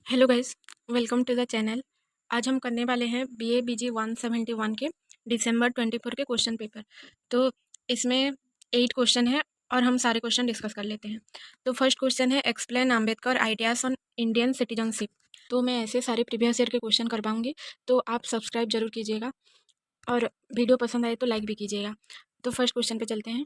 Hello guys, welcome to the channel. आज हम करने वाले हैं BA BG 171 के दिसंबर 24 के क्वेश्चन पेपर। तो इसमें 8 क्वेश्चन है और हम सारे क्वेश्चन डिस्कस कर लेते हैं। तो फर्स्ट क्वेश्चन है explain Ambedkar ideas on Indian citizenship. तो मैं ऐसे सारे प्रीवियस ईयर के क्वेश्चन कर पाऊँगी, तो आप सब्सक्राइब जरूर कीजिएगा और वीडियो पसंद आए तो लाइक भी कीजिएगा। तो फर्स्ट क्वेश्चन पे चलते हैं।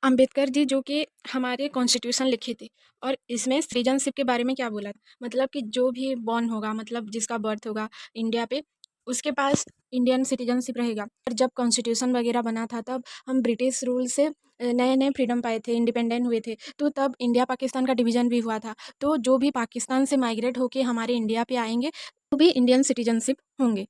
अंबेडकर जी जो कि हमारे कॉन्स्टिट्यूशन लिखे थे और इसमें सिटीजनशिप के बारे में क्या बोला था, मतलब कि जो भी बॉर्न होगा, मतलब जिसका बर्थ होगा इंडिया पे, उसके पास इंडियन सिटीजनशिप रहेगा। और जब कॉन्स्टिट्यूशन वगैरह बना था तब हम ब्रिटिश रूल से नए नए फ्रीडम पाए थे, इंडिपेंडेंट हुए थे, तो तब इंडिया पाकिस्तान का डिवीज़न भी हुआ था। तो जो भी पाकिस्तान से माइग्रेट होके हमारे इंडिया पे आएंगे वो भी इंडियन सिटीजनशिप होंगे।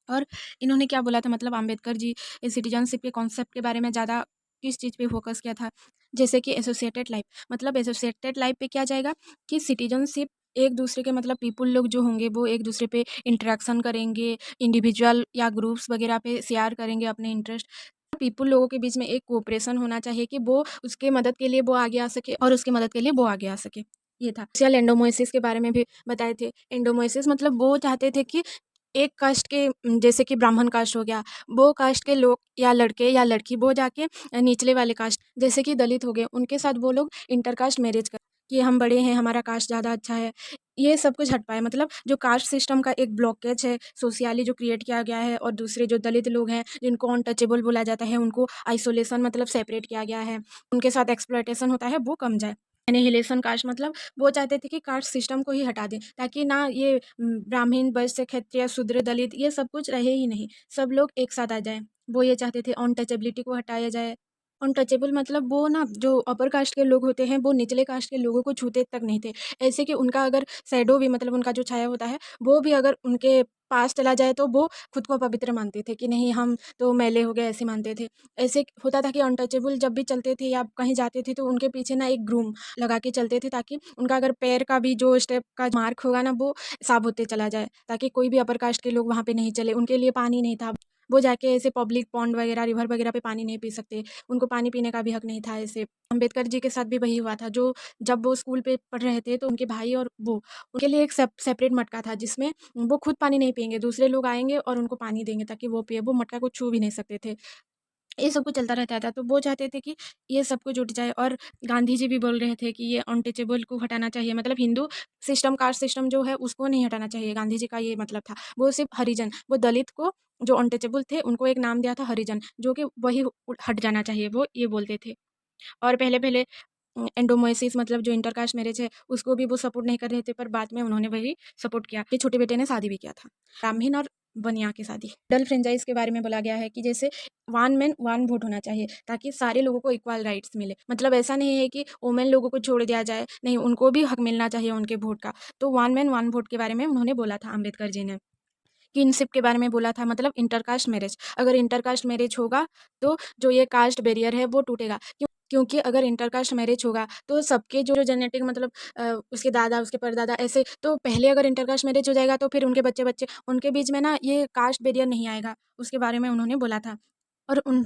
और इन्होंने क्या बोला था, मतलब अम्बेडकर जी सिटीजनशिप के कॉन्सेप्ट के बारे में ज़्यादा किस चीज़ पे फोकस किया था, जैसे कि एसोसिएटेड लाइफ, मतलब एसोसिएटेड लाइफ पे क्या जाएगा कि सिटीजनशिप एक दूसरे के, मतलब पीपल लोग जो होंगे वो एक दूसरे पे इंटरेक्शन करेंगे, इंडिविजुअल या ग्रुप्स वगैरह पे शेयर करेंगे अपने इंटरेस्ट। पीपल लोगों के बीच में एक कोऑपरेशन होना चाहिए कि वो उसके मदद के लिए वो आगे आ सके और उसकी मदद के लिए वो आगे आ सके। ये था। सोशल एंडोमोसिस के बारे में भी बताए थे। एंडोमोसिस मतलब वो चाहते थे कि एक कास्ट के जैसे कि ब्राह्मण कास्ट हो गया, वो कास्ट के लोग या लड़के या लड़की वो जाके निचले वाले कास्ट जैसे कि दलित हो गए, उनके साथ वो लोग इंटरकास्ट मैरिज कर कि हम बड़े हैं, हमारा कास्ट ज़्यादा अच्छा है। ये सब कुछ हट पाए, मतलब जो कास्ट सिस्टम का एक ब्लॉकेज है सोशियली जो क्रिएट किया गया है, और दूसरे जो दलित लोग हैं जिनको अनटचेबल बोला जाता है, उनको आइसोलेशन मतलब सेपरेट किया गया है, उनके साथ एक्सप्लॉयटेशन होता है, वो कम जाए। एनिहिलेशन कास्ट मतलब वो चाहते थे कि कास्ट सिस्टम को ही हटा दें, ताकि ना ये ब्राह्मण वैश्य क्षत्रिय शूद्र दलित ये सब कुछ रहे ही नहीं, सब लोग एक साथ आ जाए। वो ये चाहते थे अनटचेबिलिटी को हटाया जाए। अनटचेबल मतलब वो ना जो अपर कास्ट के लोग होते हैं वो निचले कास्ट के लोगों को छूते तक नहीं थे। ऐसे कि उनका अगर शैडो भी, मतलब उनका जो छाया होता है वो भी अगर उनके पास चला जाए तो वो खुद को पवित्र मानते थे कि नहीं हम तो मैले हो गए, ऐसे मानते थे। ऐसे होता था कि अनटचेबल जब भी चलते थे या कहीं जाते थे तो उनके पीछे ना एक ग्रूम लगा के चलते थे, ताकि उनका अगर पैर का भी जो स्टेप का मार्क होगा ना वो साफ होते चला जाए, ताकि कोई भी अपर कास्ट के लोग वहाँ पे नहीं चले। उनके लिए पानी नहीं था, वो जाके ऐसे पब्लिक पॉन्ड वगैरह रिवर वगैरह पे पानी नहीं पी सकते, उनको पानी पीने का भी हक नहीं था। ऐसे अम्बेडकर जी के साथ भी वही हुआ था। जो जब वो स्कूल पे पढ़ रहे थे तो उनके भाई और वो उनके लिए एक सेपरेट मटका था, जिसमें वो खुद पानी नहीं पिएंगे, दूसरे लोग आएंगे और उनको पानी देंगे ताकि वो पिए। वो मटका को छू भी नहीं सकते थे। ये सब कुछ चलता रहता था। तो वो चाहते थे कि ये सब कुछ उठ जाए। और गांधी जी भी बोल रहे थे कि ये अनटचेबल को हटाना चाहिए, मतलब हिंदू सिस्टम कास्ट सिस्टम जो है उसको नहीं हटाना चाहिए। गांधी जी का ये मतलब था। वो सिर्फ हरिजन, वो दलित को जो अनटचेबल थे उनको एक नाम दिया था हरिजन, जो कि वही हट जाना चाहिए, वो ये बोलते थे। और पहले पहले एंडोमोसिस मतलब जो इंटरकास्ट मैरिज है उसको भी वो सपोर्ट नहीं कर रहे थे, पर बाद में उन्होंने वही सपोर्ट किया। कि छोटे बेटे ने शादी भी किया था, ब्राह्मण और बनिया की शादी। डल फ्रेंचाइज के बारे में बोला गया है कि जैसे वन मैन वन वोट होना चाहिए, ताकि सारे लोगों को इक्वल राइट्स मिले। मतलब ऐसा नहीं है कि वुमेन लोगों को छोड़ दिया जाए, नहीं, उनको भी हक मिलना चाहिए उनके वोट का। तो वन मैन वन वोट के बारे में उन्होंने बोला था अम्बेडकर जी ने। किनशिप के बारे में बोला था, मतलब इंटरकास्ट मैरिज, अगर इंटरकास्ट मैरिज होगा तो जो ये कास्ट बैरियर है वो टूटेगा। क्योंकि अगर इंटरकास्ट मैरिज होगा तो सबके जो जेनेटिक, मतलब उसके दादा उसके परदादा ऐसे, तो पहले अगर इंटरकास्ट मैरिज हो जाएगा तो फिर उनके बच्चे बच्चे उनके बीच में ना ये कास्ट बैरियर नहीं आएगा, उसके बारे में उन्होंने बोला था। और उन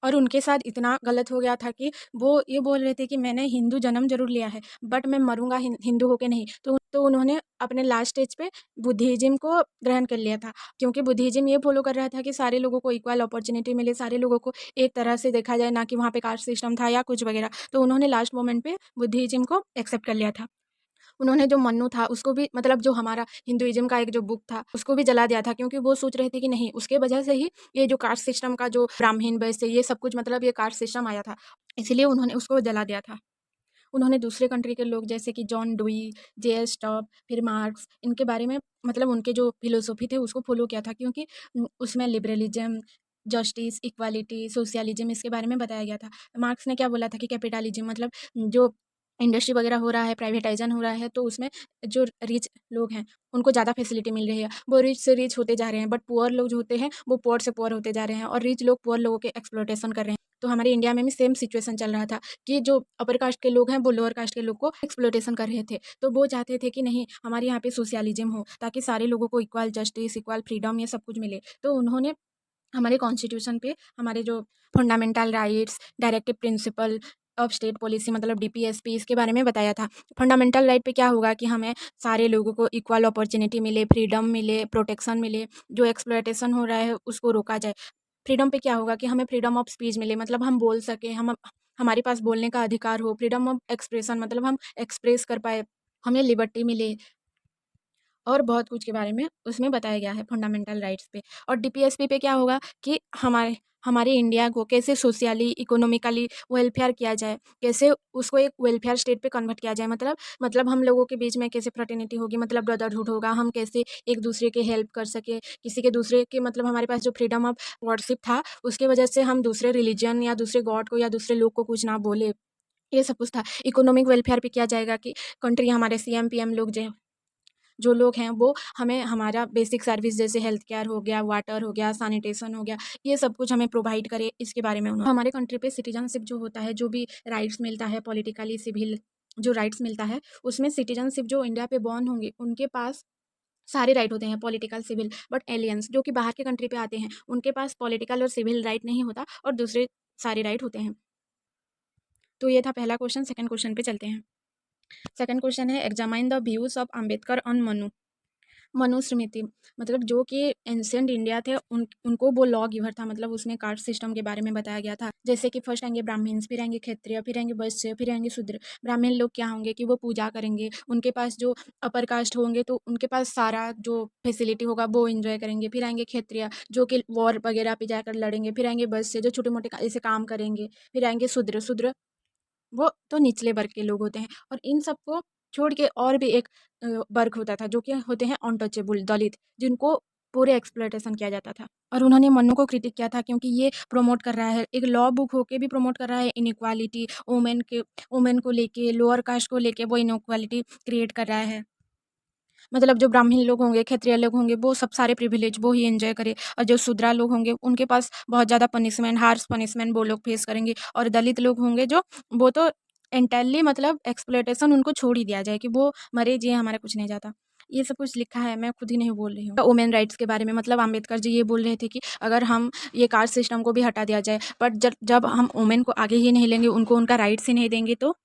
और उनके साथ इतना गलत हो गया था कि वो ये बोल रहे थे कि मैंने हिंदू जन्म जरूर लिया है बट मैं मरूंगा हिंदू होके नहीं। तो उन्होंने अपने लास्ट स्टेज पे बुद्धिज्म को ग्रहण कर लिया था, क्योंकि बुद्धिज्म ये फॉलो कर रहा था कि सारे लोगों को इक्वल अपॉर्चुनिटी मिले, सारे लोगों को एक तरह से देखा जाए, ना कि वहाँ पे कास्ट सिस्टम था या कुछ वगैरह। तो उन्होंने लास्ट मोमेंट पे बुद्धिज्म को एक्सेप्ट कर लिया था। उन्होंने जो मन्नू था उसको भी, मतलब जो हमारा हिंदुइज्म का एक जो बुक था उसको भी जला दिया था, क्योंकि वो सोच रहे थे कि नहीं, उसके वजह से ही ये जो कास्ट सिस्टम का जो ब्राह्मण वैश्य ये सब कुछ, मतलब ये कास्ट सिस्टम आया था, इसलिए उन्होंने उसको जला दिया था। उन्होंने दूसरे कंट्री के लोग जैसे कि जॉन डुई, जे.एस. टॉप, फिर मार्क्स, इनके बारे में, मतलब उनके जो फिलोसॉफी थे उसको फॉलो किया था, क्योंकि उसमें लिबरलिज्म, जस्टिस, इक्वालिटी, सोशलिज्म इसके बारे में बताया गया था। मार्क्स ने क्या बोला था कि कैपिटलिज्म, मतलब जो इंडस्ट्री वगैरह हो रहा है, प्राइवेटाइजेशन हो रहा है, तो उसमें जो रिच लोग हैं उनको ज़्यादा फैसिलिटी मिल रही है, वो रिच से रिच होते जा रहे हैं, बट पुअर लोग जो होते हैं वो पुअर से पुअर होते जा रहे हैं, और रिच लोग पुअर लोगों के एक्सप्लॉयटेशन कर रहे हैं। तो हमारे इंडिया में भी सेम सिचुएशन चल रहा था कि जो अपर कास्ट के लोग हैं वो लोअर कास्ट के लोग को एक्सप्लॉयटेशन कर रहे थे। तो वो चाहते थे कि नहीं, हमारे यहाँ पे सोशलिज्म हो, ताकि सारे लोगों को इक्वल जस्टिस, इक्वल फ्रीडम ये सब कुछ मिले। तो उन्होंने हमारे कॉन्स्टिट्यूशन पे हमारे जो fundamental rights, directive principle, of state policy मतलब डीपीएसपी, इसके बारे में बताया था। फंडामेंटल राइट पे क्या होगा कि हमें सारे लोगों को इक्वल अपॉर्चुनिटी मिले, फ्रीडम मिले, प्रोटेक्शन मिले, जो एक्सप्लॉयटेशन हो रहा है उसको रोका जाए। फ्रीडम पे क्या होगा कि हमें फ्रीडम ऑफ स्पीच मिले, मतलब हम बोल सकें, हम हमारे पास बोलने का अधिकार हो। फ्रीडम ऑफ एक्सप्रेशन मतलब हम एक्सप्रेस कर पाए, हमें लिबर्टी मिले, और बहुत कुछ के बारे में उसमें बताया गया है फंडामेंटल राइट्स पे। और डीपीएसपी पे क्या होगा कि हमारे हमारे इंडिया को कैसे सोशली इकोनॉमिकली वेलफेयर किया जाए, कैसे उसको एक वेलफेयर स्टेट पे कन्वर्ट किया जाए, मतलब हम लोगों के बीच में कैसे फ्रेटर्निटी होगी, मतलब ब्रदरहुड होगा, हम कैसे एक दूसरे के हेल्प कर सके, किसी के दूसरे के मतलब हमारे पास जो फ्रीडम ऑफ वर्शिप था उसके वजह से हम दूसरे रिलीजन या दूसरे गॉड को या दूसरे लोग को कुछ ना बोले, ये सब कुछ था। इकोनॉमिक वेलफेयर पे किया जाएगा कि कंट्री हमारे सीएम पीएम लोग जो लोग हैं वो हमें हमारा बेसिक सर्विस जैसे हेल्थ केयर हो गया, वाटर हो गया, सैनिटेशन हो गया, ये सब कुछ हमें प्रोवाइड करे, इसके बारे में उन्होंने हमारे कंट्री पे सिटीजनशिप जो होता है, जो भी राइट्स मिलता है पॉलिटिकली सिविल जो राइट्स मिलता है, उसमें सिटीजनशिप जो इंडिया पे बॉर्न होंगे उनके पास सारे राइट होते हैं पॉलिटिकल सिविल, बट एलियंस जो कि बाहर के कंट्री पे आते हैं उनके पास पॉलिटिकल और सिविल राइट नहीं होता और दूसरे सारे राइट होते हैं। तो ये था पहला क्वेश्चन। सेकंड क्वेश्चन पे चलते हैं। सेकंड क्वेश्चन है examine the views of Ambedkar on Manusmriti, मतलब जो कि एंशियंट इंडिया थे उनको वो लॉ गिवर था, मतलब उसमें कास्ट सिस्टम के बारे में बताया गया था। जैसे कि फर्स्ट आएंगे ब्राह्मण्स, फिर आएंगे क्षत्रिय, फिर आएंगे वैश्य, फिर आएंगे शूद्र। ब्राह्मण लोग क्या होंगे कि वो पूजा करेंगे, उनके पास जो अपर कास्ट होंगे तो उनके पास सारा जो फैसिलिटी होगा वो एंजॉय करेंगे। फिर आएंगे क्षत्रिय जो कि वॉर वगैरह पे जाकर लड़ेंगे। फिर आएंगे वैश्य जो छोटे मोटे ऐसे काम करेंगे। फिर आएंगे शूद्र, वो तो निचले वर्ग के लोग होते हैं। और इन सबको छोड़ के और भी एक वर्ग होता था जो कि होते हैं अनटचेबल दलित, जिनको पूरे एक्सप्लॉयटेशन किया जाता था। और उन्होंने मन्नू को क्रिटिक किया था क्योंकि ये प्रमोट कर रहा है, एक लॉ बुक होके भी प्रमोट कर रहा है इनइक्वालिटी, वुमेन को लेके, लोअर कास्ट को लेके वो इनइक्वालिटी क्रिएट कर रहा है। मतलब जो ब्राह्मण लोग होंगे, क्षत्रिय लोग होंगे, वो सब सारे प्रिविलेज वो ही एंजॉय करे, और जो शूद्रा लोग होंगे उनके पास बहुत ज़्यादा पनिशमेंट, हार्श पनिशमेंट वो लोग फेस करेंगे। और दलित लोग होंगे जो वो तो एंटायरली मतलब एक्सप्लॉयटेशन उनको छोड़ ही दिया जाए कि वो मरे जिए, हमारा कुछ नहीं जाता। ये सब कुछ लिखा है, मैं खुद ही नहीं बोल रही हूँ। वुमेन राइट्स के बारे में मतलब अम्बेडकर जी ये बोल रहे थे कि अगर हम ये कास्ट सिस्टम को भी हटा दिया जाए, बट जब हम वुमेन को आगे ही नहीं लेंगे, उनको उनका राइट्स ही नहीं देंगे, तो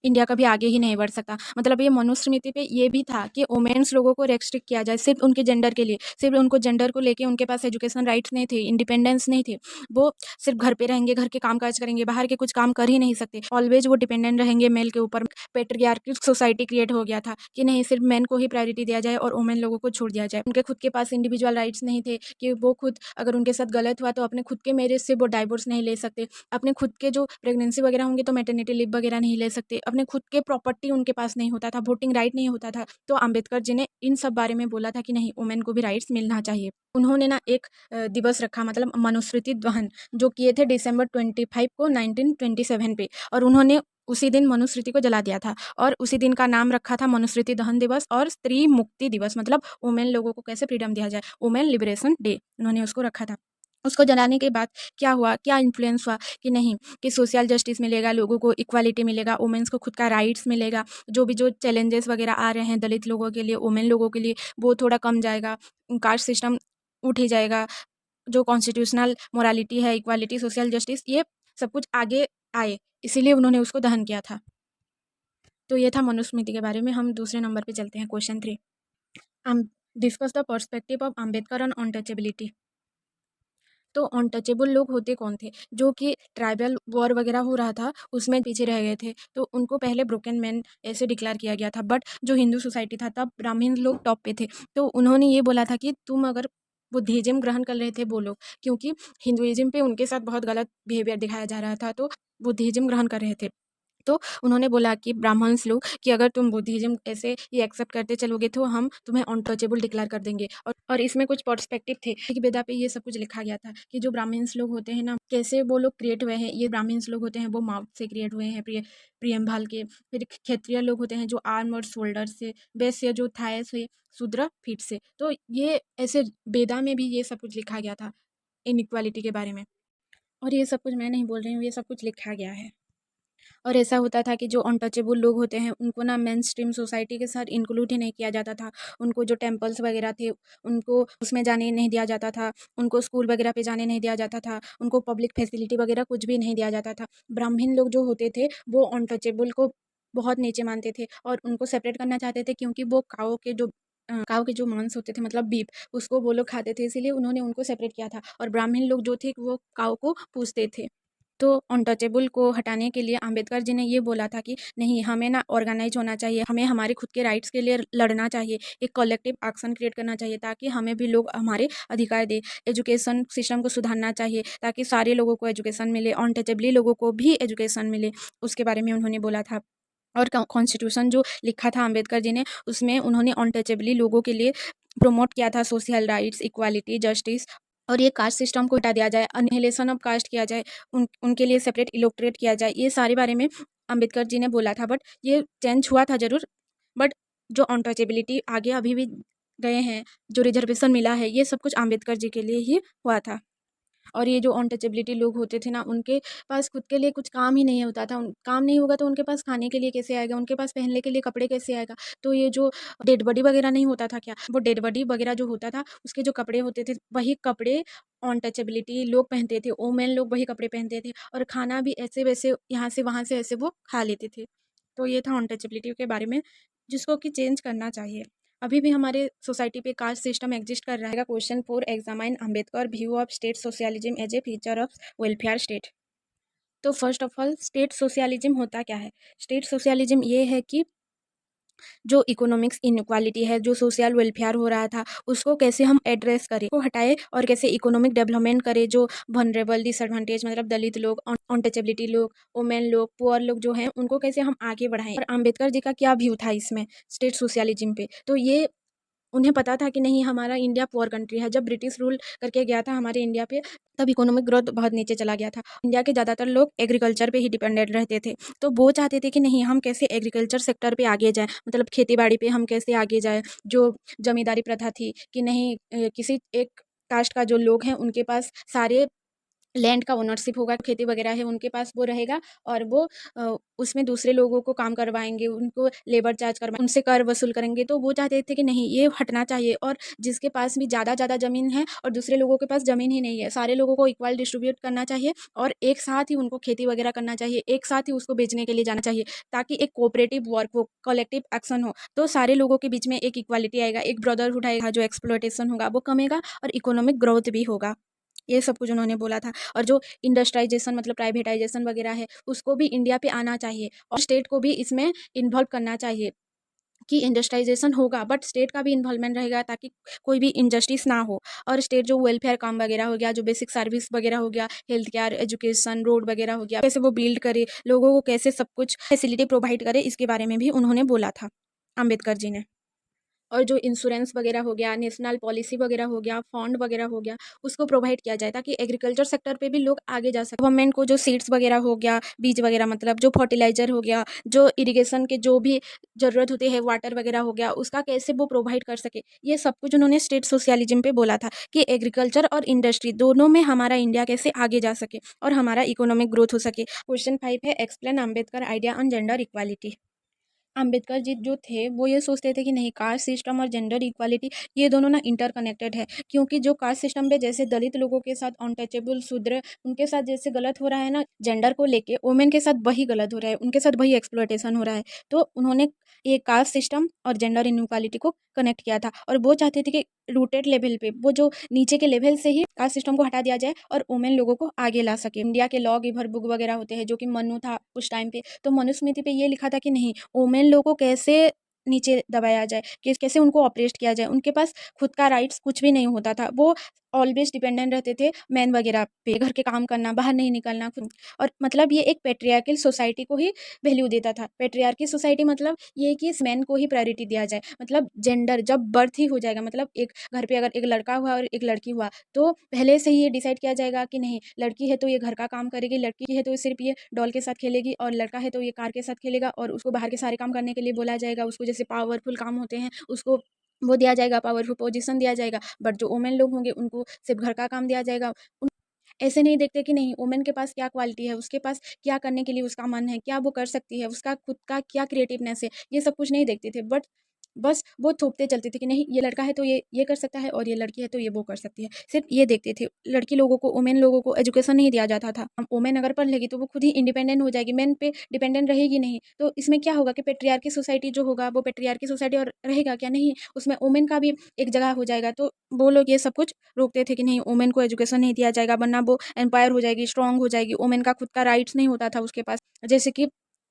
इंडिया कभी आगे ही नहीं बढ़ सकता। मतलब ये मनुस्मृति पे ये भी था कि वुमेन्स लोगों को रेस्ट्रिक्ट किया जाए सिर्फ उनके जेंडर के लिए, सिर्फ उनको जेंडर को लेके उनके पास एजुकेशन राइट्स नहीं थे, इंडिपेंडेंस नहीं थे, वो सिर्फ घर पे रहेंगे, घर के काम काज करेंगे, बाहर के कुछ काम कर ही नहीं सकते, ऑलवेज वो डिपेंडेंट रहेंगे मेल के ऊपर। पेट्रियार्किक सोसाइटी क्रिएट हो गया था कि नहीं, सिर्फ मेन को ही प्रायोरिटी दिया जाए और वुमेन लोगों को छोड़ दिया जाए। उनके खुद के पास इंडिविजुअल राइट्स नहीं थे कि वो खुद अगर उनके साथ गलत हुआ तो अपने खुद के मैरिज से वो डाइवोर्स नहीं ले सकते, अपने खुद के जो प्रेगनेंसी वगैरह होंगे तो मैटरनिटी लीव वगैरह नहीं ले सकते, अपने खुद के प्रॉपर्टी उनके पास नहीं होता था, वोटिंग राइट नहीं होता था। तो अम्बेडकर जी ने इन सब बारे में बोला था कि नहीं, वुमेन को भी राइट्स मिलना चाहिए। उन्होंने ना एक दिवस रखा, मतलब मनुस्मृति दहन, जो किए थे December 25 को 1927 पे, और उन्होंने उसी दिन मनुस्मृति को जला दिया था, और उसी दिन का नाम रखा था मनुस्मृति दहन दिवस और स्त्री मुक्ति दिवस, मतलब वुमेन लोगों को कैसे फ्रीडम दिया जाए, वुमेन लिबरेशन डे उन्होंने उसको रखा था। उसको जलाने के बाद क्या हुआ, क्या इन्फ्लुएंस हुआ कि नहीं, कि सोशल जस्टिस मिलेगा, लोगों को इक्वालिटी मिलेगा, वुमेन्स को खुद का राइट्स मिलेगा, जो चैलेंजेस वगैरह आ रहे हैं दलित लोगों के लिए, वुमेन लोगों के लिए, वो थोड़ा कम जाएगा, कास्ट सिस्टम उठ ही जाएगा, जो कॉन्स्टिट्यूशनल मोरालिटी है, इक्वालिटी, सोशल जस्टिस, ये सब कुछ आगे आए, इसीलिए उन्होंने उसको दहन किया था। तो ये था मनुस्मृति के बारे में। हम दूसरे नंबर पे चलते हैं, question 3। Discuss the perspective of Ambedkar on untouchability. तो अनटचेबल लोग होते कौन थे, जो कि ट्राइबल वॉर वगैरह हो रहा था उसमें पीछे रह गए थे, तो उनको पहले ब्रोकन मैन ऐसे डिक्लेयर किया गया था। बट जो हिंदू सोसाइटी था तब ब्राह्मण लोग टॉप पे थे, तो उन्होंने ये बोला था कि तुम अगर बुद्धिज्म ग्रहण कर रहे थे वो लोग, क्योंकि हिंदुइज्म पे उनके साथ बहुत गलत बिहेवियर दिखाया जा रहा था, तो बुद्धिज्म ग्रहण कर रहे थे। तो उन्होंने बोला कि ब्राह्मण्स लोग कि अगर तुम बुद्धिज्म ऐसे ये एक्सेप्ट करते चलोगे तो हम तुम्हें अनटचेबल डिक्लेयर कर देंगे। और इसमें कुछ पर्सपेक्टिव थे कि वेदा पे ये सब कुछ लिखा गया था कि जो ब्राह्मण्स लोग होते हैं ना, कैसे वो लोग क्रिएट हुए हैं। ये ब्राह्मण्स लोग होते हैं वो माउथ से क्रिएट हुए हैं, प्रियम्भाल के। फिर क्षत्रिय लोग होते हैं जो आर्म और शोल्डर से, वैश्य जो थाय से, शूद्र फीट से। तो ये ऐसे वेदा में भी ये सब कुछ लिखा गया था इनइक्वालिटी के बारे में। और ये सब कुछ मैं नहीं बोल रही हूँ, ये सब कुछ लिखा गया है। और ऐसा होता था कि जो अनटचेबल लोग होते हैं उनको ना मेन स्ट्रीम सोसाइटी के साथ इंक्लूड ही नहीं किया जाता था। उनको जो टेम्पल्स वगैरह थे उनको उसमें जाने नहीं दिया जाता था, उनको स्कूल वगैरह पे जाने नहीं दिया जाता था, उनको पब्लिक फैसिलिटी वगैरह कुछ भी नहीं दिया जाता था। ब्राह्मण लोग जो होते थे वो अनटचेबल को बहुत नीचे मानते थे और उनको सेपरेट करना चाहते थे, क्योंकि वो काऊ के जो मांस होते थे मतलब बीफ, उसको वो लोग खाते थे, इसीलिए उन्होंने उनको सेपरेट किया था। और ब्राह्मण लोग जो थे वो काऊ को पूजते थे। तो अनटचेबल को हटाने के लिए अम्बेडकर जी ने ये बोला था कि नहीं, हमें ना ऑर्गेनाइज होना चाहिए, हमें हमारे खुद के राइट्स के लिए लड़ना चाहिए, एक कलेक्टिव एक्शन क्रिएट करना चाहिए ताकि हमें भी लोग हमारे अधिकार दे। एजुकेशन सिस्टम को सुधारना चाहिए ताकि सारे लोगों को एजुकेशन मिले, अनटचेबली लोगों को भी एजुकेशन मिले, उसके बारे में उन्होंने बोला था। और कॉन्स्टिट्यूशन जो लिखा था अम्बेडकर जी ने, उसमें उन्होंने अनटचेबली लोगों के लिए प्रमोट किया था सोशल राइट्स, इक्वालिटी, जस्टिस, और ये कास्ट सिस्टम को हटा दिया जाए, अनहिलेशन ऑफ कास्ट किया जाए, उनके लिए सेपरेट इलेक्टोरेट किया जाए। ये सारे बारे में अम्बेडकर जी ने बोला था। बट ये चेंज हुआ था ज़रूर, बट जो अनटचेबिलिटी आगे अभी भी गए हैं, जो रिजर्वेशन मिला है, ये सब कुछ अम्बेडकर जी के लिए ही हुआ था। और ये जो अनटचेबिलिटी लोग होते थे ना, उनके पास खुद के लिए कुछ काम ही नहीं होता था। काम नहीं होगा तो उनके पास खाने के लिए कैसे आएगा, उनके पास पहनने के लिए कपड़े कैसे आएगा। तो ये जो डेड बॉडी वगैरह नहीं होता था क्या, वो डेड बॉडी वगैरह जो होता था उसके जो कपड़े होते थे, वही कपड़े अनटचेबिलिटी लोग पहनते थे, वोमेन लोग वही कपड़े पहनते थे, और खाना भी ऐसे वैसे यहाँ से वहाँ से ऐसे वो खा लेते थे। तो ये था अनटचेबिलिटी के बारे में, जिसको कि चेंज करना चाहिए। अभी भी हमारे सोसाइटी पे कास्ट सिस्टम एग्जिस्ट कर रहा है। Question 4, examine Ambedkar view of state socialism as a feature of welfare state. तो first of all, state socialism होता क्या है? स्टेट सोशलिज्म ये है कि जो इकोनॉमिक्स इनइक्वालिटी है, जो सोशल वेलफेयर हो रहा था, उसको कैसे हम एड्रेस करें, को हटाए, और कैसे इकोनॉमिक डेवलपमेंट करें। जो वनरेबल, डिसएडवांटेज मतलब दलित लोग, अनटचेबिलिटी लोग, वुमेन लोग, पुअर लोग जो हैं, उनको कैसे हम आगे बढ़ाएं। और अम्बेडकर जी का क्या व्यू था इसमें स्टेट सोशलिज्म पे? तो ये उन्हें पता था कि नहीं, हमारा इंडिया पुअर कंट्री है। जब ब्रिटिश रूल करके गया था हमारे इंडिया पे, तब इकोनॉमिक ग्रोथ बहुत नीचे चला गया था। इंडिया के ज़्यादातर लोग एग्रीकल्चर पे ही डिपेंडेंट रहते थे। तो वो चाहते थे कि नहीं, हम कैसे एग्रीकल्चर सेक्टर पे आगे जाएँ, मतलब खेती बाड़ी पे हम कैसे आगे जाएँ। जो जमींदारी प्रथा थी कि नहीं, किसी एक कास्ट का जो लोग हैं उनके पास सारे लैंड का ओनरशिप होगा, खेती वगैरह है उनके पास, वो रहेगा, और वो उसमें दूसरे लोगों को काम करवाएंगे, उनको लेबर चार्ज करवाएंगे, उनसे कर वसूल करेंगे। तो वो चाहते थे कि नहीं, ये हटना चाहिए, और जिसके पास भी ज़्यादा ज़मीन है और दूसरे लोगों के पास ज़मीन ही नहीं है, सारे लोगों को इक्वल डिस्ट्रीब्यूट करना चाहिए, और एक साथ ही उनको खेती वगैरह करना चाहिए, एक साथ ही उसको बेचने के लिए जाना चाहिए, ताकि एक कोऑपरेटिव वर्क हो, कलेक्टिव एक्शन हो। तो सारे लोगों के बीच में एक इक्वालिटी आएगा, एक ब्रदरहुड आएगा, जो एक्सप्लॉयटेशन होगा वो कमेगा, और इकोनॉमिक ग्रोथ भी होगा। ये सब कुछ उन्होंने बोला था। और जो इंडस्ट्राइजेशन मतलब प्राइवेटाइजेशन वगैरह है, उसको भी इंडिया पे आना चाहिए, और स्टेट को भी इसमें इन्वॉल्व करना चाहिए कि इंडस्ट्राइजेशन होगा, बट स्टेट का भी इन्वॉल्वमेंट रहेगा ताकि कोई भी इनजस्टिस ना हो। और स्टेट जो वेलफेयर काम वगैरह हो गया, जो बेसिक सर्विस वगैरह हो गया, हेल्थ केयर, एजुकेशन, रोड वगैरह हो गया, कैसे वो बिल्ड करे, लोगों को कैसे सब कुछ फैसिलिटी प्रोवाइड करे, इसके बारे में भी उन्होंने बोला था अम्बेडकर जी ने। और जो इंश्योरेंस वगैरह हो गया, नेशनल पॉलिसी वगैरह हो गया, फंड वगैरह हो गया, उसको प्रोवाइड किया जाए ताकि एग्रीकल्चर सेक्टर पे भी लोग आगे जा सकें। गवर्नमेंट को जो सीड्स वगैरह हो गया, बीज वगैरह मतलब जो फर्टिलाइजर हो गया, जो इरिगेशन के जो भी ज़रूरत होती है, वाटर वगैरह हो गया, उसका कैसे वो प्रोवाइड कर सके, ये सब कुछ उन्होंने स्टेट सोशलिज्म पे बोला था कि एग्रीकल्चर और इंडस्ट्री दोनों में हमारा इंडिया कैसे आगे जा सके और हमारा इकोनॉमिक ग्रोथ हो सके। क्वेश्चन 5 है, explain Ambedkar idea on gender equality. Ambedkar ji जो थे वो ये सोचते थे कि नहीं, कास्ट सिस्टम और जेंडर इक्वालिटी ये दोनों ना इंटरकनेक्टेड है, क्योंकि जो कास्ट सिस्टम पे जैसे दलित लोगों के साथ अनटचेबल, शूद्र, उनके साथ जैसे गलत हो रहा है ना, जेंडर को लेके वुमेन के साथ वही गलत हो रहा है, उनके साथ वही एक्सप्लॉयटेशन हो रहा है। तो उन्होंने ये कास्ट सिस्टम और जेंडर इनइक्वालिटी को कनेक्ट किया था, और वो चाहते थे कि रूटेड लेवल पे, वो जो नीचे के लेवल से ही कास्ट सिस्टम को हटा दिया जाए और वुमेन लोगों को आगे ला सके। इंडिया के लॉ गिवर बुक वगैरह होते हैं, जो कि मनु था उस टाइम पे, तो मनुस्मृति पे ये लिखा था कि नहीं, वुमेन लोगों को कैसे नीचे दबाया जाए, कैसे उनको ऑपरेट किया जाए, उनके पास खुद का राइट्स कुछ भी नहीं होता था, वो ऑलवेज डिपेंडेंट रहते थे मैन वगैरह पे, घर के काम करना, बाहर नहीं निकलना खुद। और मतलब ये एक पेट्रियार्कल सोसाइटी को ही वैल्यू देता था। पेट्रियार्की सोसाइटी मतलब ये कि इस मैन को ही प्रायोरिटी दिया जाए, मतलब जेंडर जब बर्थ ही हो जाएगा, मतलब एक घर पे अगर एक लड़का हुआ और एक लड़की हुआ, तो पहले से ही ये डिसाइड किया जाएगा कि नहीं, लड़की है तो ये घर का काम करेगी, लड़की है तो सिर्फ ये डॉल के साथ खेलेगी, और लड़का है तो ये कार के साथ खेलेगा, और उसको बाहर के सारे काम करने के लिए बोला जाएगा, उसको जैसे पावरफुल काम होते हैं उसको वो दिया जाएगा, पावरफुल पोजीशन दिया जाएगा। बट जो वुमेन लोग होंगे उनको सिर्फ घर का काम दिया जाएगा। ऐसे नहीं देखते कि नहीं वुमेन के पास क्या क्वालिटी है, उसके पास क्या करने के लिए उसका मन है, क्या वो कर सकती है, उसका खुद का क्या क्रिएटिवनेस है, ये सब कुछ नहीं देखते थे। बट बस वो थोपते चलते थे कि नहीं ये लड़का है तो ये कर सकता है और ये लड़की है तो ये वो कर सकती है, सिर्फ ये देखते थे। लड़की लोगों को, वुमेन लोगों को एजुकेशन नहीं दिया जाता था। वुमेन अगर पढ़ लेगी तो वो खुद ही इंडिपेंडेंट हो जाएगी, मेन पे डिपेंडेंट रहेगी नहीं। तो इसमें क्या होगा कि पेट्रियार्की सोसाइटी जो होगा वो पेट्रियार्की सोसाइटी और रहेगा क्या, नहीं, उसमें वुमेन का भी एक जगह हो जाएगा। तो वो लोग ये सब कुछ रोकते थे कि नहीं वुमेन को एजुकेशन नहीं दिया जाएगा, वरना वो एम्पायर हो जाएगी, स्ट्रांग हो जाएगी, वुमेन का खुद का राइट्स नहीं होता था उसके पास। जैसे कि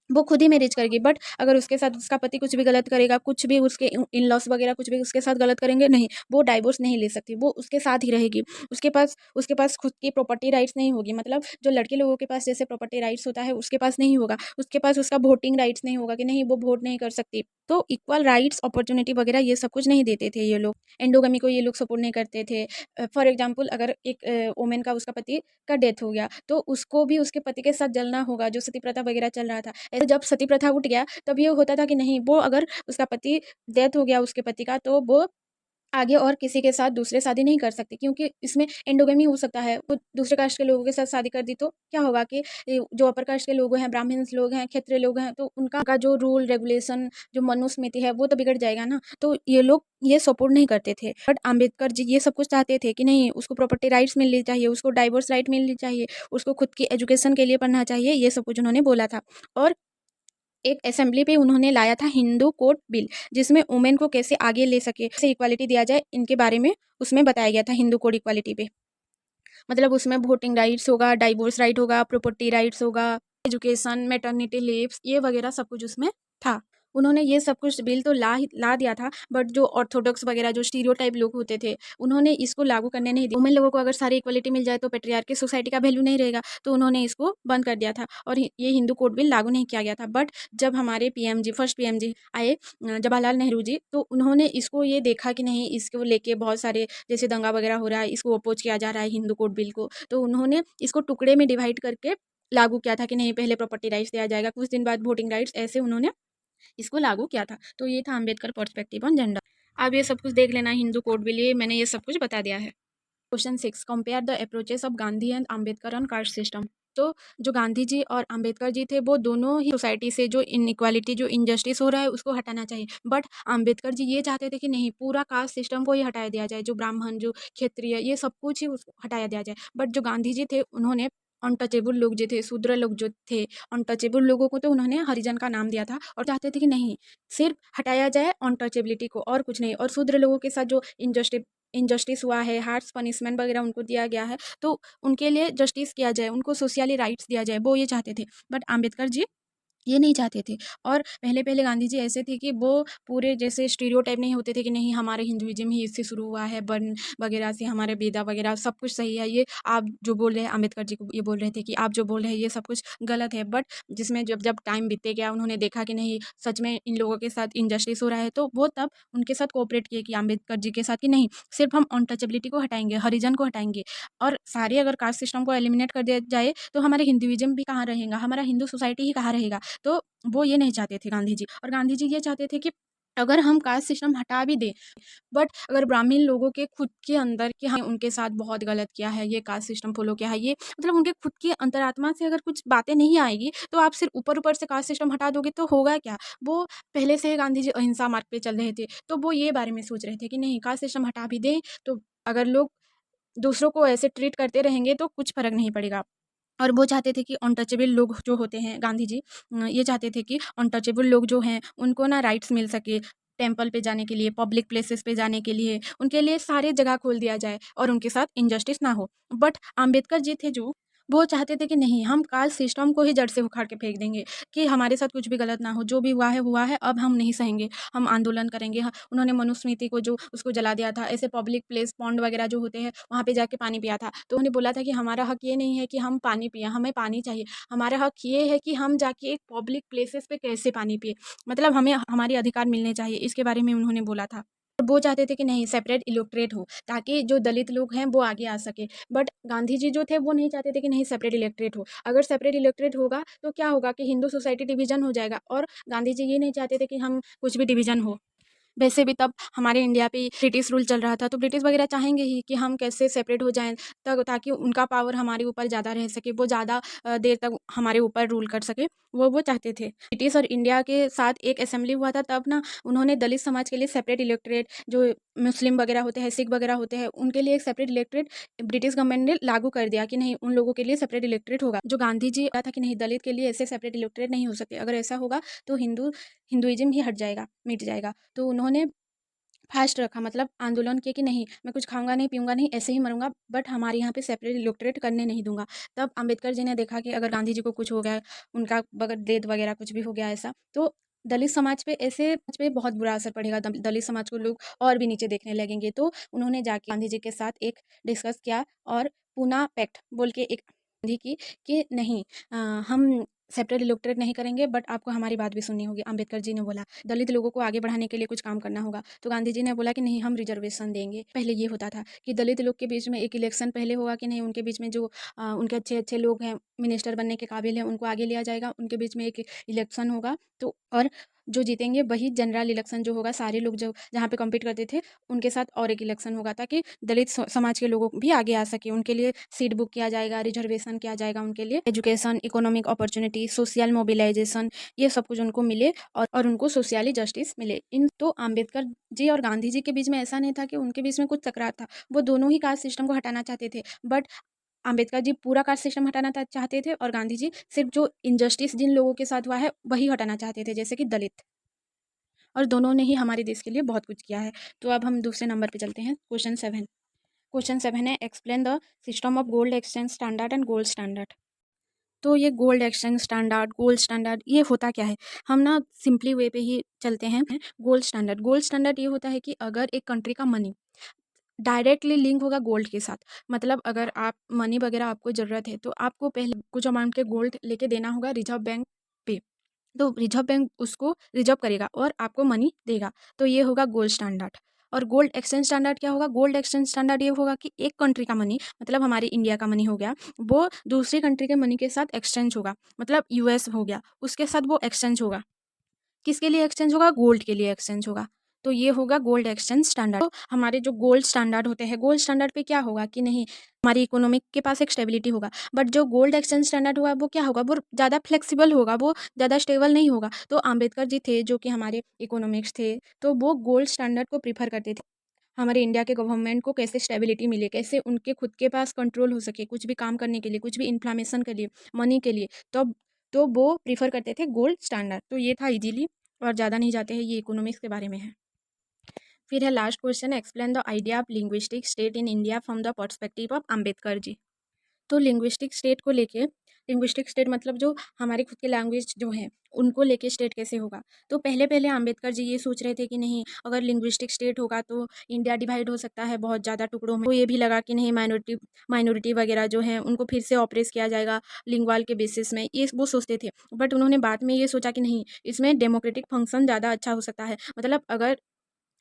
वो खुद ही मैरिज करेगी, बट अगर उसके साथ उसका पति कुछ भी गलत करेगा, कुछ भी उसके इन लॉस वगैरह कुछ भी उसके साथ गलत करेंगे, नहीं, वो डाइवोर्स नहीं ले सकती, वो उसके साथ ही रहेगी। उसके पास खुद की प्रॉपर्टी राइट्स नहीं होगी, मतलब जो लड़के लोगों के पास जैसे प्रॉपर्टी राइट्स होता है उसके पास नहीं होगा। उसके पास उसका वोटिंग राइट्स नहीं होगा कि नहीं वो वोट नहीं कर सकती। तो इक्वल राइट्स, अपॉर्चुनिटी वगैरह ये सब कुछ नहीं देते थे ये लोग। एंडोगमी को ये लोग सपोर्ट नहीं करते थे। फॉर एग्जाम्पल अगर एक वुमेन का, उसका पति का डेथ हो गया तो उसको भी उसके पति के साथ जलना होगा, जो सती प्रथा वगैरह चल रहा था। ऐसे जब सती प्रथा उठ गया तब ये होता था कि नहीं वो अगर उसका पति डेथ हो गया उसके पति का, तो वो आगे और किसी के साथ दूसरे शादी नहीं कर सकती, क्योंकि इसमें एंडोगमी हो सकता है। वो दूसरे कास्ट के लोगों के साथ शादी कर दी तो क्या होगा कि जो अपर कास्ट के लोग हैं, ब्राह्मण्स लोग हैं, क्षत्रिय लोग हैं, तो उनका का जो रूल रेगुलेशन, जो मनुस्मृति है वो तो बिगड़ जाएगा ना। तो ये लोग ये सपोर्ट नहीं करते थे। बट अम्बेडकर जी ये सब कुछ चाहते थे कि नहीं उसको प्रॉपर्टी राइट्स मिलनी चाहिए, उसको डाइवोर्स राइट मिलनी चाहिए, उसको खुद की एजुकेशन के लिए पढ़ना चाहिए, ये सब कुछ उन्होंने बोला था। और एक असेंबली पे उन्होंने लाया था हिंदू कोड बिल, जिसमें वुमेन को कैसे आगे ले सके, कैसे इक्वालिटी दिया जाए, इनके बारे में उसमें बताया गया था हिंदू कोड इक्वालिटी पे। मतलब उसमें वोटिंग राइट्स होगा, डाइवोर्स राइट होगा, प्रॉपर्टी राइट्स होगा, एजुकेशन, मैटरनिटी लीव्स, ये वगैरह सब कुछ उसमें था। उन्होंने ये सब कुछ बिल तो ला दिया था, बट जो ऑर्थोडॉक्स वगैरह जो स्टीरियोटाइप लोग होते थे उन्होंने इसको लागू करने नहीं दिया। वुमेन लोगों को अगर सारी इक्वलिटी मिल जाए तो पेट्रियार्की सोसाइटी का वैल्यू नहीं रहेगा, तो उन्होंने इसको बंद कर दिया था और ये हिंदू कोड बिल लागू नहीं किया गया था। बट जब हमारे पीएमजी, फर्स्ट पीएमजी आए जवाहरलाल नेहरू जी, तो उन्होंने इसको ये देखा कि नहीं इसको लेके बहुत सारे जैसे दंगा वगैरह हो रहा है, इसको अपोज किया जा रहा है हिंदू कोड बिल को, तो उन्होंने इसको टुकड़े में डिवाइड करके लागू किया था कि नहीं पहले प्रॉपर्टी राइट्स दिया जाएगा, कुछ दिन बाद वोटिंग राइट्स, ऐसे उन्होंने इसको लागू किया था। तो ये था अंबेडकर पर्सपेक्टिव ऑन जेंडर। अब ये सब कुछ देख लेना हिंदू कोड बिल, ये मैंने ये सब कुछ बता दिया है। Question 6, compare the approaches of Gandhi and Ambedkar on caste system. तो जो गांधी जी और अंबेडकर जी थे वो दोनों ही सोसाइटी से जो इनइक्वालिटी, जो इनजस्टिस हो रहा है उसको हटाना चाहिए। बट अंबेडकर जी ये चाहते थे कि नहीं पूरा कास्ट सिस्टम को ही हटाया दिया जाए, जो ब्राह्मण, जो क्षत्रिय, ये सब कुछ ही उसको हटाया दिया जाए। बट जो गांधी जी थे उन्होंने अनटचेबल लोग जो थे, शूद्र लोग जो थे, अनटचेबल लोगों को तो उन्होंने हरिजन का नाम दिया था और चाहते थे कि नहीं सिर्फ हटाया जाए अनटचेबिलिटी को और कुछ नहीं। और शूद्र लोगों के साथ जो इनजस्टिस हुआ है, हार्श पनिशमेंट वगैरह उनको दिया गया है, तो उनके लिए जस्टिस किया जाए, उनको सोशली राइट्स दिया जाए, वो ये चाहते थे। बट अम्बेडकर जी ये नहीं चाहते थे। और पहले गांधी जी ऐसे थे कि वो पूरे जैसे स्टीरियोटाइप नहीं होते थे कि नहीं हमारे हिंदुइज्म ही इससे शुरू हुआ है, वर्ण वगैरह से, हमारे वेदा वगैरह सब कुछ सही है, ये आप जो बोल रहे हैं, अम्बेडकर जी को ये बोल रहे थे कि आप जो बोल रहे हैं ये सब कुछ गलत है। बट जिसमें जब जब टाइम बीतते गया उन्होंने देखा कि नहीं सच में इन लोगों के साथ इनजस्टिस हो रहा है, तो वो तब उनके साथ कोऑपरेट किए कि अम्बेडकर जी के साथ कि नहीं सिर्फ हम अनटचेबिलिटी को हटाएंगे, हरिजन को हटाएंगे, और सारे अगर कास्ट सिस्टम को एलिमिनेट कर दिया जाए तो हमारे हिंदुइज्म भी कहाँ रहेगा, हमारा हिंदू सोसाइटी ही कहाँ रहेगा। तो वो ये नहीं चाहते थे गांधी जी। और गांधी जी ये चाहते थे कि अगर हम कास्ट सिस्टम हटा भी दें, बट अगर ब्राह्मण लोगों के खुद के अंदर कि हाँ उनके साथ बहुत गलत किया है, ये कास्ट सिस्टम फॉलो किया है, ये मतलब उनके खुद की अंतरात्मा से अगर कुछ बातें नहीं आएगी तो आप सिर्फ ऊपर ऊपर से कास्ट सिस्टम हटा दोगे तो होगा क्या। वो पहले से गांधी जी अहिंसा मार्ग पे चल रहे थे, तो वो ये बारे में सोच रहे थे कि नहीं कास्ट सिस्टम हटा भी दें तो अगर लोग दूसरों को ऐसे ट्रीट करते रहेंगे तो कुछ फ़र्क नहीं पड़ेगा। और वो चाहते थे कि अनटचेबल लोग जो होते हैं, गांधी जी ये चाहते थे कि अनटचेबल लोग जो हैं उनको ना राइट्स मिल सके, टेम्पल पे जाने के लिए, पब्लिक प्लेसेस पे जाने के लिए, उनके लिए सारे जगह खोल दिया जाए और उनके साथ इनजस्टिस ना हो। बट अम्बेडकर जी थे जो वो चाहते थे कि नहीं हम कास्ट सिस्टम को ही जड़ से उखाड़ के फेंक देंगे, कि हमारे साथ कुछ भी गलत ना हो, जो भी हुआ है अब हम नहीं सहेंगे, हम आंदोलन करेंगे। उन्होंने मनुस्मृति को जो उसको जला दिया था, ऐसे पब्लिक प्लेस पॉन्ड वगैरह जो होते हैं वहाँ पे जाके पानी पिया था, तो उन्होंने बोला था कि हमारा हक ये नहीं है कि हम पानी पिए, हमें पानी चाहिए, हमारा हक ये है कि हम जाके एक पब्लिक प्लेसेस पे कैसे पानी पिए, मतलब हमें हमारे अधिकार मिलने चाहिए, इसके बारे में उन्होंने बोला था। वो चाहते थे कि नहीं सेपरेट इलेक्टोरेट हो ताकि जो दलित लोग हैं वो आगे आ सके। बट गांधी जी जो थे वो नहीं चाहते थे कि नहीं सेपरेट इलेक्टोरेट हो। अगर सेपरेट इलेक्टोरेट होगा तो क्या होगा कि हिंदू सोसाइटी डिवीजन हो जाएगा, और गांधी जी ये नहीं चाहते थे कि हम कुछ भी डिवीजन हो। वैसे भी तब हमारे इंडिया पे ब्रिटिश रूल चल रहा था, तो ब्रिटिश वगैरह चाहेंगे ही कि हम कैसे सेपरेट हो जाएँ, तब ताकि उनका पावर हमारे ऊपर ज़्यादा रह सके, वो ज़्यादा देर तक हमारे ऊपर रूल कर सके, वो चाहते थे। ब्रिटिश और इंडिया के साथ एक असेंबली हुआ था, तब ना उन्होंने दलित समाज के लिए सेपरेट इलेक्टोरेट, जो मुस्लिम वगैरह होते हैं, सिख वगैरह होते हैं, उनके लिए एक सेपरेट इलेक्टोरेट ब्रिटिश गवर्नमेंट ने लागू कर दिया कि नहीं, उन लोगों के लिए सेपरेट इलेक्टोरेट होगा। जो गांधी जी कहा था कि नहीं, दलित के लिए ऐसे सेपरेट इलेक्टोरेट नहीं हो सकते, अगर ऐसा होगा तो हिंदुइज्म ही हट जाएगा, मिट जाएगा। तो उन्होंने फास्ट रखा, मतलब आंदोलन किए कि नहीं, मैं कुछ खाऊंगा नहीं, पीऊंगा नहीं, ऐसे ही मरूंगा, बट हमारे यहाँ पे सेपरेट इलेक्टोरेट करने नहीं दूंगा। तब अंबेडकर जी ने देखा कि अगर गांधी जी को कुछ हो गया, उनका अगर डेथ वगैरह कुछ भी हो गया ऐसा, तो दलित समाज पे ऐसे पे बहुत बुरा असर पड़ेगा, दलित समाज को लोग और भी नीचे देखने लगेंगे। तो उन्होंने जाके गांधी जी के साथ एक डिस्कस किया और पूना पैक्ट बोल के एक संधि की कि नहीं, हम सेपरेट इलेक्टोरेट नहीं करेंगे, बट आपको हमारी बात भी सुननी होगी। अंबेडकर जी ने बोला दलित लोगों को आगे बढ़ाने के लिए कुछ काम करना होगा, तो गांधी जी ने बोला कि नहीं, हम रिजर्वेशन देंगे। पहले ये होता था कि दलित लोग के बीच में एक इलेक्शन पहले होगा कि नहीं, उनके बीच में जो उनके अच्छे अच्छे लोग हैं, मिनिस्टर बनने के काबिल हैं, उनको आगे लिया जाएगा, उनके बीच में एक इलेक्शन होगा, तो और जो जीतेंगे वही जनरल इलेक्शन जो होगा, सारे लोग जो जहाँ पे कम्पीट करते थे उनके साथ और एक इलेक्शन होगा, ताकि दलित समाज के लोगों भी आगे आ सके, उनके लिए सीट बुक किया जाएगा, रिजर्वेशन किया जाएगा, उनके लिए education, economic opportunity, social mobilisation, ये सब कुछ उनको मिले और उनको सोशली जस्टिस मिले। इन तो अम्बेडकर जी और गांधी जी के बीच में ऐसा नहीं था कि उनके बीच में कुछ तकरार था, वो दोनों ही कास्ट सिस्टम को हटाना चाहते थे, बट अम्बेडकर जी पूरा कास्ट सिस्टम हटाना चाहते थे और गांधी जी सिर्फ जो इनजस्टिस जिन लोगों के साथ हुआ है वही हटाना चाहते थे, जैसे कि दलित। और दोनों ने ही हमारे देश के लिए बहुत कुछ किया है। तो अब हम दूसरे नंबर पे चलते हैं, क्वेश्चन 7 है, explain the system of gold exchange standard and gold standard. तो ये gold exchange standard, gold standard, ये होता क्या है, हम ना सिंपली वे पे ही चलते हैं। गोल्ड स्टैंडर्ड ये होता है कि अगर एक कंट्री का मनी डायरेक्टली लिंक होगा गोल्ड के साथ, मतलब अगर आप मनी वगैरह आपको ज़रूरत है, तो आपको पहले कुछ अमाउंट के गोल्ड लेके देना होगा रिजर्व बैंक पे, तो रिजर्व बैंक उसको रिजर्व करेगा और आपको मनी देगा, तो ये होगा गोल्ड स्टैंडर्ड। और गोल्ड एक्सचेंज स्टैंडर्ड क्या होगा, गोल्ड एक्सचेंज स्टैंडर्ड ये होगा कि एक कंट्री का मनी, मतलब हमारे इंडिया का मनी हो गया, वो दूसरी कंट्री के मनी के साथ एक्सचेंज होगा, मतलब यूएस हो गया, उसके साथ वो एक्सचेंज होगा। किसके लिए एक्सचेंज होगा, गोल्ड के लिए एक्सचेंज होगा, तो ये होगा गोल्ड एक्सचेंज स्टैंडर्ड। तो हमारे जो गोल्ड स्टैंडर्ड होते हैं, गोल्ड स्टैंडर्ड पे क्या होगा कि नहीं, हमारी इकोनॉमिक के पास एक स्टेबिलिटी होगा, बट जो गोल्ड एक्सचेंज स्टैंडर्ड हुआ वो क्या होगा, वो ज़्यादा फ्लेक्सिबल होगा, वो ज़्यादा स्टेबल नहीं होगा। तो अम्बेडकर जी थे जो कि हमारे इकोनॉमिक्स थे, तो वो गोल्ड स्टैंडर्ड को प्रीफर करते थे। हमारे इंडिया के गवर्नमेंट को कैसे स्टेबिलिटी मिले, कैसे उनके खुद के पास कंट्रोल हो सके, कुछ भी काम करने के लिए, कुछ भी इन्फ्लेमेशन के लिए, मनी के लिए, तो वो प्रीफर करते थे गोल्ड स्टैंडर्ड। तो ये था इजीली, और ज़्यादा नहीं जाते हैं, ये इकोनॉमिक्स के बारे में है। फिर है last question, explain the idea of linguistic state in India from the perspective of Ambedkar ji. तो लिंग्विस्टिक स्टेट को लेके, लिंग्विस्टिक स्टेट मतलब जो हमारी खुद की लैंग्वेज जो है उनको लेके स्टेट कैसे होगा, तो पहले पहले अम्बेडकर जी ये सोच रहे थे कि नहीं, अगर लिंग्विस्टिक स्टेट होगा तो इंडिया डिवाइड हो सकता है बहुत ज़्यादा टुकड़ों में। तो ये भी लगा कि नहीं, माइनॉरिटी वगैरह जो है उनको फिर से ऑपरेस किया जाएगा लिंग्वाल के बेसिस में, ये वो सोचते थे। बट उन्होंने बाद में ये सोचा कि नहीं, इसमें डेमोक्रेटिक फंक्शन ज़्यादा अच्छा हो सकता है, मतलब अगर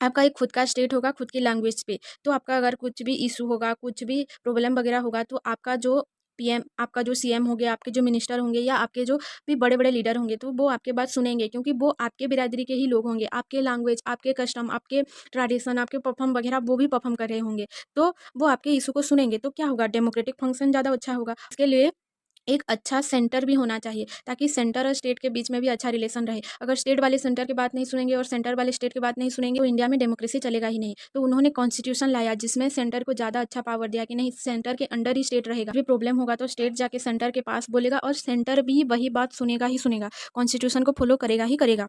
आपका एक खुद का स्टेट होगा खुद की लैंग्वेज पे, तो आपका अगर कुछ भी इशू होगा, कुछ भी प्रॉब्लम वगैरह होगा, तो आपका जो पीएम, आपका जो सीएम हो गया, आपके जो मिनिस्टर होंगे या आपके जो भी बड़े बड़े लीडर होंगे, तो वो आपके बात सुनेंगे, क्योंकि वो आपके बिरादरी के ही लोग होंगे, आपके लैंग्वेज, आपके कस्टम, आपके ट्रेडिशन, आपके परफॉर्म वगैरह वो भी परफॉर्म कर रहे होंगे, तो वो आपके इशू को सुनेंगे, तो क्या होगा, डेमोक्रेटिक फंक्शन ज़्यादा अच्छा होगा। इसके लिए एक अच्छा सेंटर भी होना चाहिए, ताकि सेंटर और स्टेट के बीच में भी अच्छा रिलेशन रहे। अगर स्टेट वाले सेंटर की बात नहीं सुनेंगे और सेंटर वाले स्टेट की बात नहीं सुनेंगे, तो इंडिया में डेमोक्रेसी चलेगा ही नहीं। तो उन्होंने कॉन्स्टिट्यूशन लाया जिसमें सेंटर को ज़्यादा अच्छा पावर दिया कि नहीं, सेंटर के अंडर ही स्टेट रहेगा, भी प्रॉब्लम होगा तो स्टेट जाके सेंटर के पास बोलेगा और सेंटर भी वही बात सुनेगा ही सुनेगा, कॉन्स्टिट्यूशन को फॉलो करेगा ही करेगा।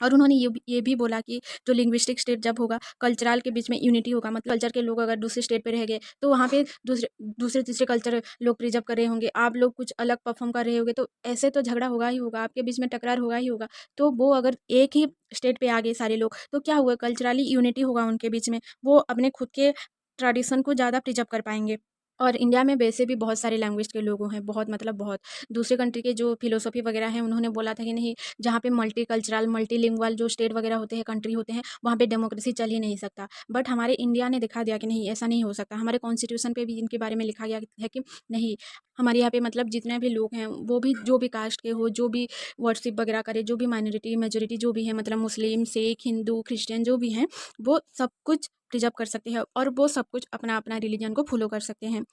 और उन्होंने ये भी बोला कि जो लिंग्विस्टिक स्टेट जब होगा, कल्चरल के बीच में यूनिटी होगा, मतलब कल्चर के लोग अगर दूसरे स्टेट पे रह गए, तो वहाँ पे दूसरे दूसरे तीसरे कल्चर लोग प्रिजर्व कर रहे होंगे, आप लोग कुछ अलग परफॉर्म कर रहे होंगे, तो ऐसे तो झगड़ा होगा ही होगा, आपके बीच में टकरार होगा ही होगा। तो वो अगर एक ही स्टेट पे आ गए सारे लोग, तो क्या हुआ, कल्चरली यूनिटी होगा उनके बीच में, वो अपने खुद के ट्रेडिशन को ज़्यादा प्रिजर्व कर पाएंगे। और इंडिया में वैसे भी बहुत सारे लैंग्वेज के लोग हैं, बहुत मतलब बहुत। दूसरे कंट्री के जो फिलोसॉफी वगैरह हैं उन्होंने बोला था कि नहीं, जहाँ पे मल्टीकल्चरल, मल्टीलिंगुअल जो स्टेट वगैरह होते हैं, कंट्री होते हैं, वहाँ पे डेमोक्रेसी चल ही नहीं सकता। बट हमारे इंडिया ने दिखा दिया कि नहीं, ऐसा नहीं हो सकता। हमारे कॉन्स्टिट्यूशन पे भी इनके बारे में लिखा गया है कि नहीं, हमारे यहाँ पे मतलब जितने भी लोग हैं, वो भी जो भी कास्ट के हो, जो भी वर्शिप वगैरह करे, जो भी माइनॉरिटी मेजोरिटी जो भी है, मतलब मुस्लिम, सिख, हिंदू, क्रिश्चियन जो भी हैं, वो सब कुछ प्रिजर्व कर सकते हैं और वो सब कुछ अपना अपना रिलीजन को फॉलो कर सकते हैं।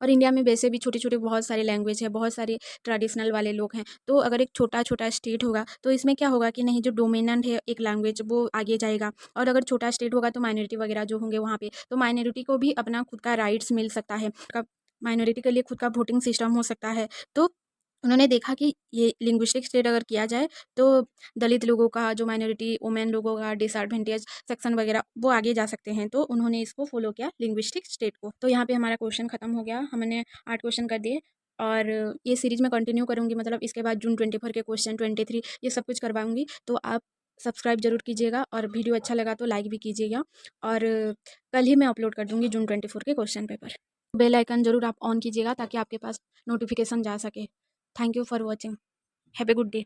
और इंडिया में वैसे भी छोटे-छोटे बहुत सारे लैंग्वेज है, बहुत सारे ट्रेडिशनल वाले लोग हैं। तो अगर एक छोटा-छोटा स्टेट होगा, तो इसमें क्या होगा कि नहीं, जो डोमिनेंट है एक लैंग्वेज, वो आगे जाएगा। और अगर छोटा स्टेट होगा तो माइनॉरिटी वगैरह जो होंगे वहाँ पे, तो माइनॉरिटी को भी अपना खुद का राइट्स मिल सकता है। का माइनॉरिटी के लिए खुद का वोटिंग सिस्टम हो सकता है। तो उन्होंने देखा कि ये लिंग्विस्टिक स्टेट अगर किया जाए, तो दलित लोगों का, जो माइनॉरिटी वुमेन लोगों का, डिसएडवांटेज सेक्शन वगैरह, वो आगे जा सकते हैं। तो उन्होंने इसको फॉलो किया, लिंग्विस्टिक स्टेट को। तो यहाँ पे हमारा क्वेश्चन खत्म हो गया। हमने 8 क्वेश्चन कर दिए और ये सीरीज़ मैं कंटिन्यू करूँगी, मतलब इसके बाद जून 24 के क्वेश्चन, 23 ये सब कुछ करवाऊँगी। तो आप सब्सक्राइब ज़रूर कीजिएगा और वीडियो अच्छा लगा तो लाइक भी कीजिएगा। और कल ही मैं अपलोड कर दूँगी जून 24 के क्वेश्चन पेपर। बेल आइकन ज़रूर आप ऑन कीजिएगा ताकि आपके पास नोटिफिकेशन जा सके। Thank you for watching. Have a good day.